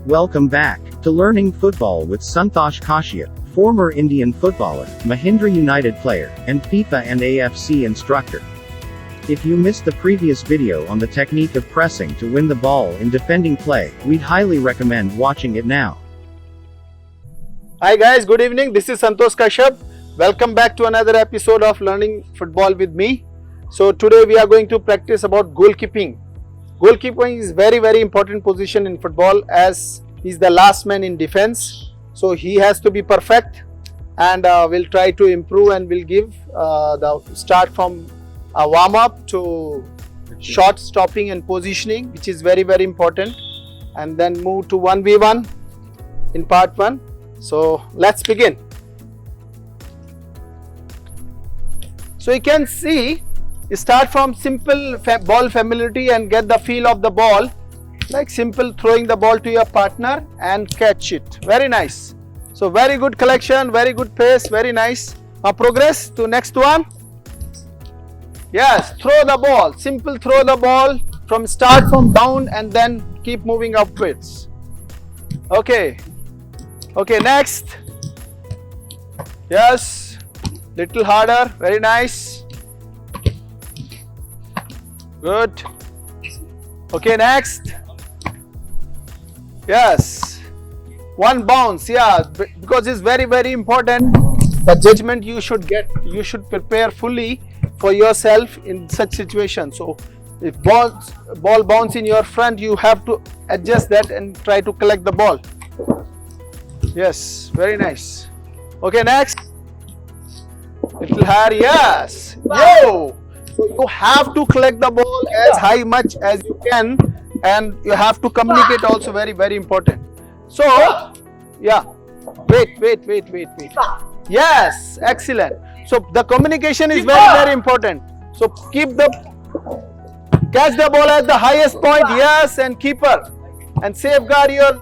Welcome back to Learning Football with Santhosh Kashyap, former Indian footballer, Mahindra United player, and FIFA and AFC instructor. If you missed the previous video on the technique of pressing to win the ball in defending play, we'd highly recommend watching it now. Hi guys, good evening. This is Santhosh Kashyap. Welcome back to another episode of Learning Football with me. So today we are going to practice about goalkeeping. Goalkeeping is very important position in football as he's the last man in defense. So he has to be perfect, and we'll try to improve, and we'll give the start from a warm up to shot stopping and positioning, which is very important, and then move to 1v1 in part 1. So let's begin. So you can see, start from simple ball familiarity and get the feel of the ball, like simple throwing the ball to your partner and catch it. Very nice. So very good collection, very good pace, very nice. Now progress to next one. Yes, throw the ball, simple throw the ball from start from down and then keep moving upwards. Okay, next. Yes, little harder, very nice. Good. Okay, next. Yes, one bounce. Yeah, because it's very important. The judgment you should get, you should prepare fully for yourself in such situation. So if ball bounce in your front, you have to adjust that and try to collect the ball. Yes, very nice. Okay, next. Little higher. Yes. Yo. So you have to collect the ball as high much as you can, and you have to communicate also, very important. So yeah, wait. Yes, excellent. So the communication is very important. So catch the ball at the highest point. Yes, and keeper, and safeguard your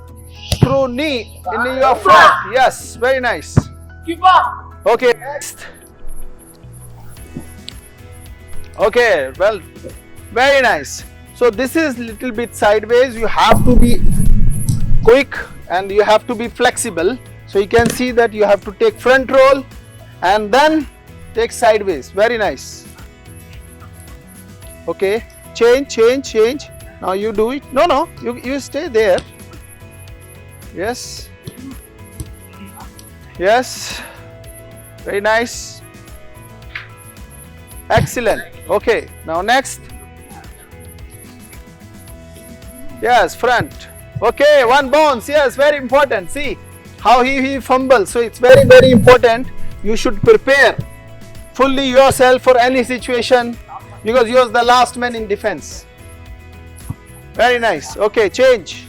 through knee in your front. Yes, very nice. Okay, next. Okay, well, very nice. So this is little bit sideways. You have to be quick and you have to be flexible. So you can see that you have to take front roll and then take sideways. Very nice. Okay, change. Now you do it. No, you stay there. Yes, very nice. Excellent. Okay, now next. Yes, front. Okay, one bounce. Yes, very important. See how he fumbles. So it's very important. You should prepare fully yourself for any situation because you're the last man in defense. Very nice. Okay, change.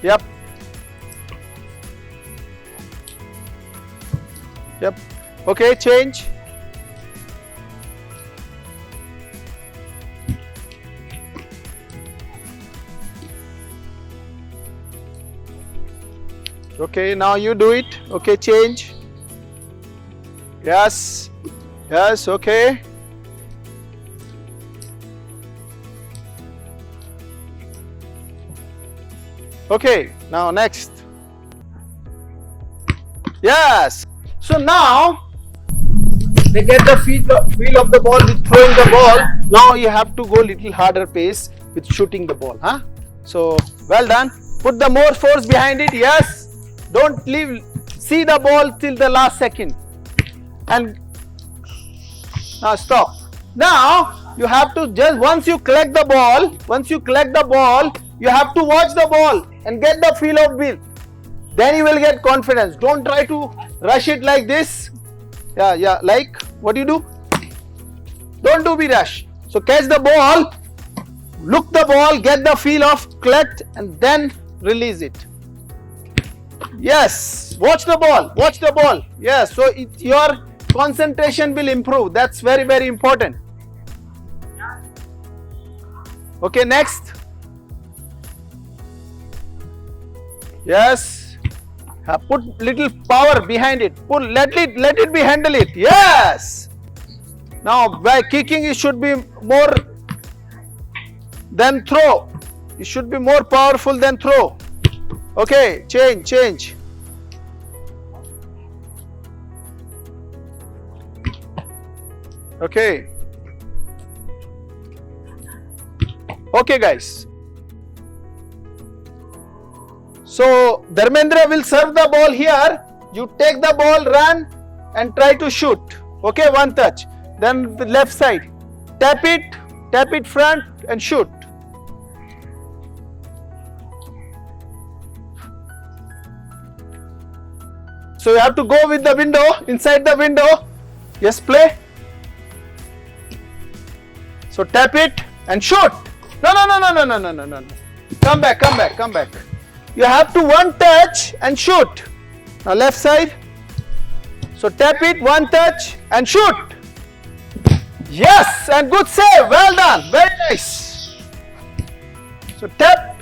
Yep. Okay, change. Okay, now you do it. Okay, change. Yes, okay. Okay, now next. Yes. So now they get the feel of the ball with throwing the ball. Now you have to go little harder pace with shooting the ball. So well done. Put the more force behind it. Yes. Don't see the ball till the last second. And now stop. Now you have to just once you collect the ball, you have to watch the ball and get the feel of it. Then you will get confidence. Don't try to rush it like this. Yeah, like what you do? Don't do be rush. So catch the ball, look the ball, get the feel of collect and then release it. Yes, watch the ball. Yes, so your concentration will improve. That's very important. Okay, next. Yes, put little power behind it. Let it be handle it. Yes. Now by kicking it should be more then throw. You should be more powerful than throw. Okay, change. Okay. Okay, guys. So Dharmendra will serve the ball here. You take the ball, run and try to shoot. Okay, one touch. Then the left side. Tap it front and shoot. So you have to go with the window, inside the window. Yes, play. So tap it and shoot. No. Come back. You have to one touch and shoot. Now left side. So tap it, one touch and shoot. Yes, and good save. Well done. Very nice. So tap.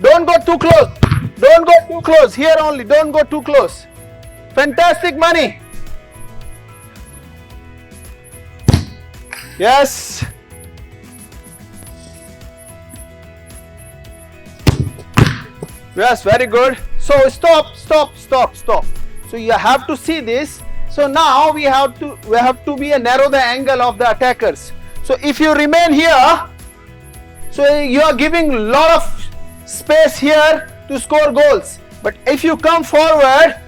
Don't go too close. Here only. Don't go too close. Fantastic, Money. Yes. Yes, very good. So stop. So you have to see this. So now we have to narrow the angle of the attackers. So if you remain here, so you are giving a lot of space here to score goals. But if you come forward,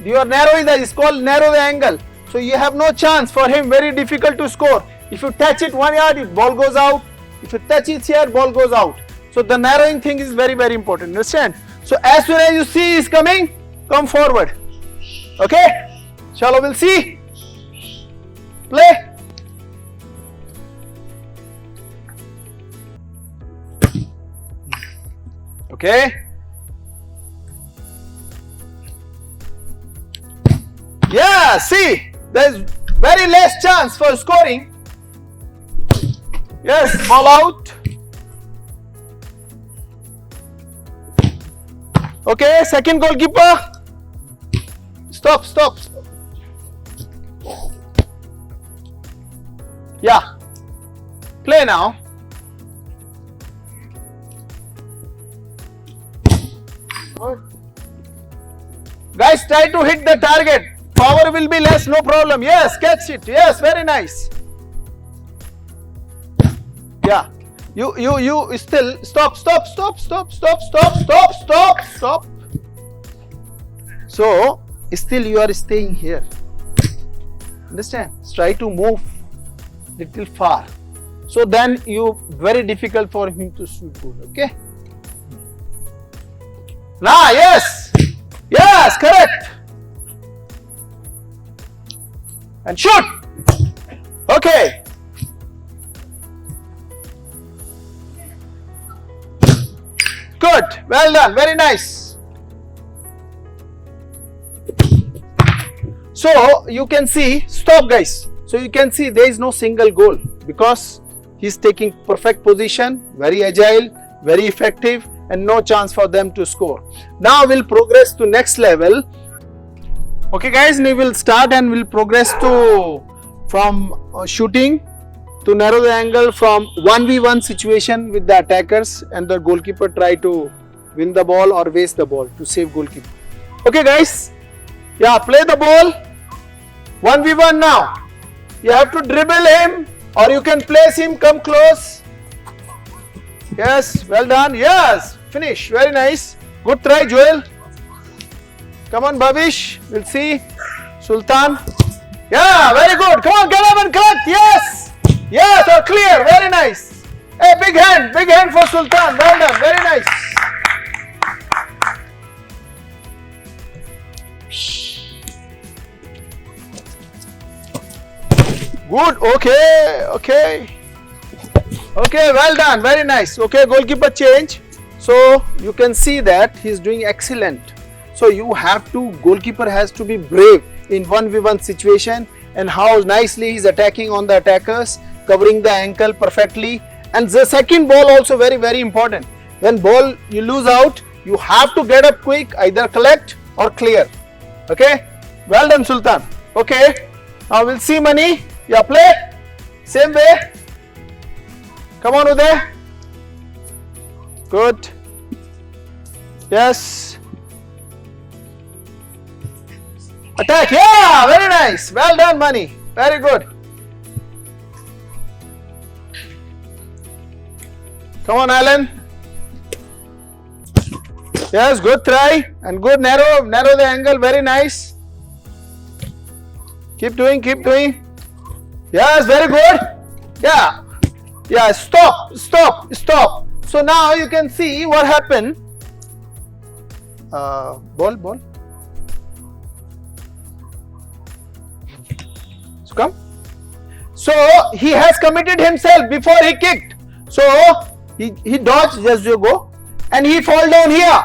you are narrowing it's called narrow the angle. So you have no chance for him, very difficult to score. If you touch it 1 yard, ball goes out. If you touch it here, ball goes out. So the narrowing thing is very, very important. Understand? So as soon as you see is coming, come forward. Okay? Chalo, we'll see. Play. Okay? Yeah, see, there's very less chance for scoring. Yes, ball out. Okay, second goalkeeper. Stop. Yeah. Play now. Guys, try to hit the target. Power will be less, no problem. Yes, catch it. Yes, very nice. Yeah. You still stop. So still you are staying here. Understand? Try to move little far. So then you very difficult for him to shoot goal. Okay. Now yes, correct. And shoot. Okay. Good. Well done. Very nice. So you can see, stop guys. So you can see there is no single goal because he's taking perfect position, very agile, very effective, and no chance for them to score. Now we'll progress to next level. Okay guys, we will start and we'll progress to from shooting to narrow the angle from 1v1 situation with the attackers and the goalkeeper try to win the ball or waste the ball to save goalkeeper. Okay guys, yeah, play the ball. 1v1 now. You have to dribble him or you can place him, come close. Yes, well done. Yes, finish. Very nice. Good try, Joel. Come on, Bhavish. We'll see. Sultan. Yeah, very good. Come on, get up and cut. Yes. Yes, or clear. Very nice. Hey, big hand for Sultan. Well done. Very nice. Good. Okay, well done. Very nice. Okay, goalkeeper change. So you can see that he's doing excellent. So you have to, goalkeeper has to be brave in 1v1 situation and how nicely he's attacking on the attackers, covering the ankle perfectly. And the second ball also very, very important. When ball you lose out, you have to get up quick, either collect or clear. Okay, well done Sultan. Okay, now we'll see Money. Yeah, play. Same way. Come on, Uday. Good. Yes. Attack. Yeah, very nice. Well done, Mani. Very good. Come on, Alan. Yes, good try and good narrow the angle. Very nice. Keep doing. Yes, very good. Yeah. Stop. So now you can see what happened. Ball. So come. So he has committed himself before he kicked. So he dodged, just you go, and he fall down here.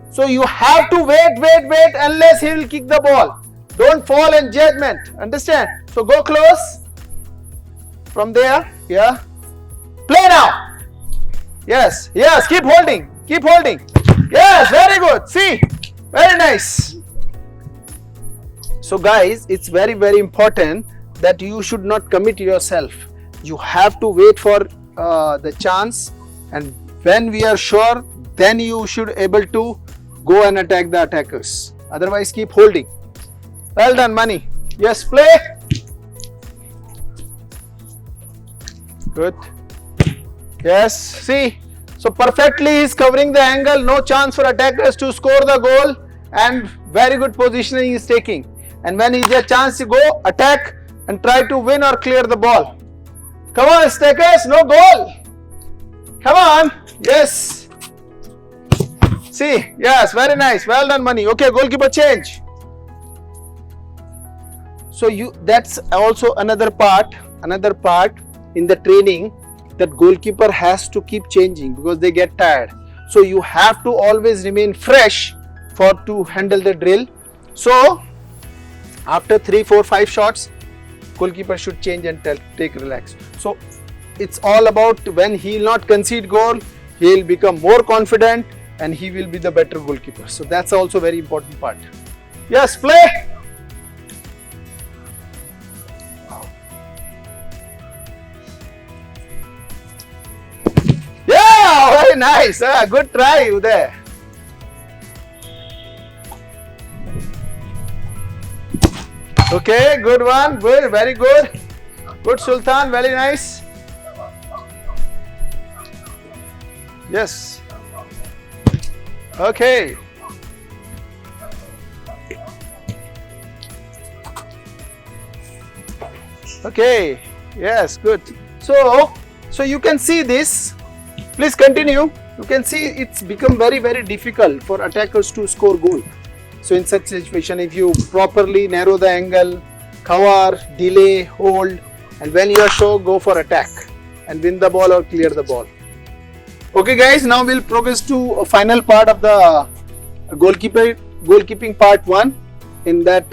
So you have to wait unless he will kick the ball. Don't fall in judgment. Understand? So go close. From there, yeah. Play now. Yes. Keep holding. Yes, very good. See, very nice. So guys, it's very important that you should not commit yourself. You have to wait for the chance, and when we are sure, then you should able to go and attack the attackers. Otherwise, keep holding. Well done, Mani. Yes, play. Good. Yes, see. So perfectly he is covering the angle. No chance for attackers to score the goal, and very good positioning he is taking. And when he gets a chance to go, attack and try to win or clear the ball. Come on, Stakers, no goal. Come on. Yes. See, yes, very nice. Well done, Mani. Okay, goalkeeper change. So that's also another part in the training, that goalkeeper has to keep changing because they get tired. So you have to always remain fresh to handle the drill. So after 3, 4, 5 shots, goalkeeper should change and take relax. So it's all about when he will not concede goal, he will become more confident and he will be the better goalkeeper. So that's also very important part. Yes, play. Yeah, very nice. Good try, Uday. Okay, good one. Good, very good. Good, Sultan. Very nice. Yes. Okay. Okay. Yes, good. So you can see this. Please continue. You can see it's become very difficult for attackers to score goal. So in such situation, if you properly narrow the angle, cover, delay, hold, and when you are sure, go for attack and win the ball or clear the ball. Okay guys, now we'll progress to a final part of the goalkeeping part 1. In that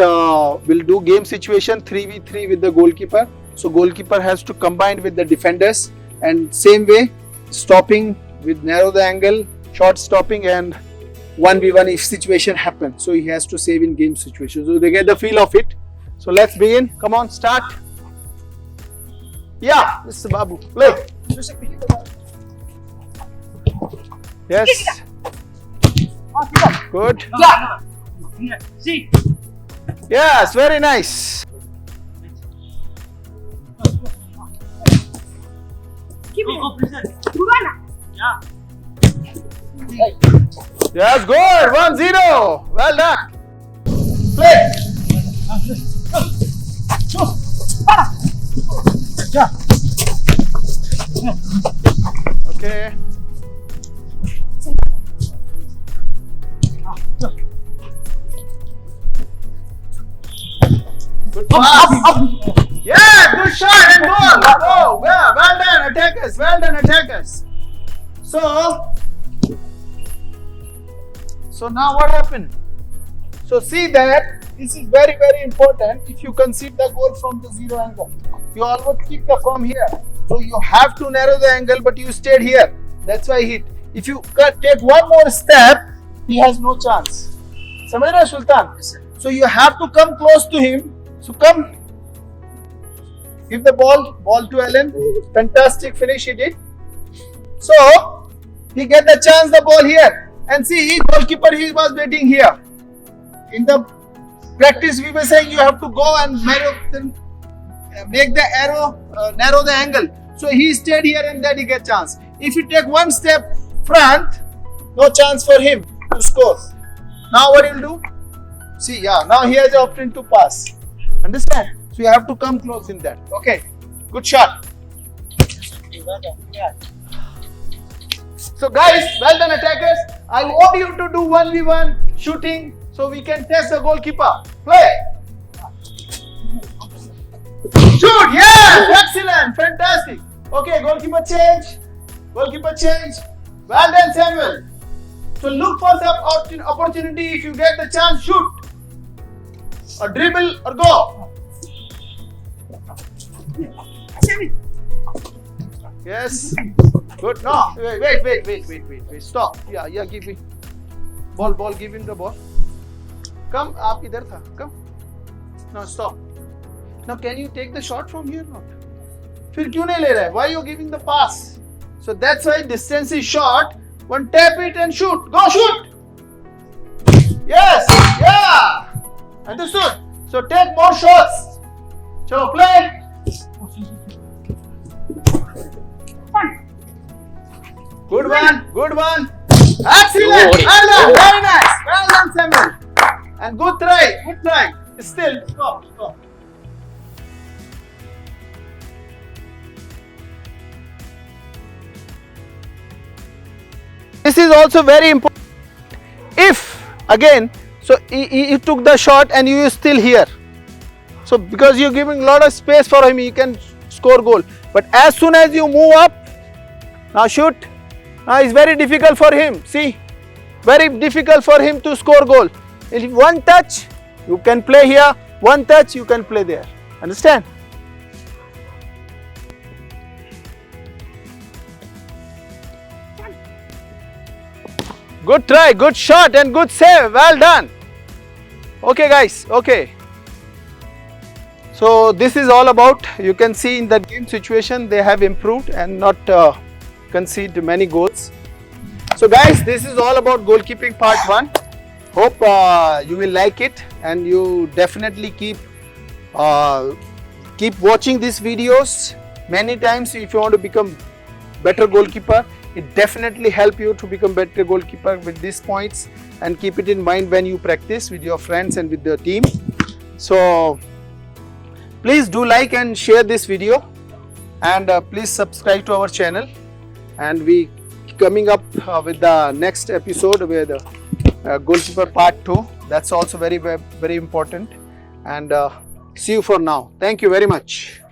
we'll do game situation 3v3 with the goalkeeper. So goalkeeper has to combine with the defenders, and same way stopping with narrow the angle, short stopping, and 1v1 if situation happens. So he has to save in game situation. So they get the feel of it. So let's begin. Come on, start. Yeah, Mr. Babu, play. Yes. Good. Yes, very nice. Yes, good. 1-0. Well done. Play. Okay. Good pass. Yeah, good shot and goal. Oh, yeah, well done, attackers. Well done, attackers. So now what happened? So see that this is very important. If you concede the goal from the 0 angle, you always kick the from here. So you have to narrow the angle, but you stayed here. That's why hit. If you take one more step, he has no chance. Samajh rahe ho, Sultan? So you have to come close to him. So come. Give the ball to Alan. Fantastic finish he did. So he get the chance the ball here, and see goalkeeper he was waiting here. In the practice we were saying you have to go and make the arrow narrow the angle. So he stayed here and then he get chance. If you take one step front, no chance for him to score. Now what he'll do? See, yeah, now he has the option to pass. Understand? So you have to come close in that. Okay, good shot. So guys, well done attackers. I want you to do 1v1 shooting so we can test the goalkeeper. Play. Shoot, yes, excellent, fantastic. Okay, goalkeeper change. Goalkeeper change. Well done, Samuel. So look for some opportunity. If you get the chance, shoot. Or dribble or go. Yes. Good. No. Wait. Stop. Yeah. Give me. Ball. Give him the ball. Come. आप इधर था. Come. No. Stop. Now can you take the shot from here? Not. फिर क्यों नहीं ले रहा है? Why you giving the pass? So that's why distance is short. One tap it and shoot. Go shoot. Yes. Yeah. Understood? So take more shots. Chalo, play. Good one. Excellent. Well done. Very nice. Well done, Samuel. And good try. Still, stop. This is also very important. If again, so he took the shot and you are still here. So because you're giving a lot of space for him, he can score goal. But as soon as you move up, now shoot. Now it's very difficult for him. See, very difficult for him to score goal. If one touch, you can play here. One touch, you can play there. Understand? Good try, good shot and good save. Well done. Okay guys, okay. So this is all about, you can see in the game situation they have improved and not conceded many goals. So guys, this is all about goalkeeping part 1. Hope you will like it and you definitely keep watching these videos many times if you want to become better goalkeeper. It definitely help you to become better goalkeeper with these points, and keep it in mind when you practice with your friends and with the team. So please do like and share this video, and please subscribe to our channel, and we coming up with the next episode with goalkeeper part 2. That's also very important, and see you for now. Thank you very much.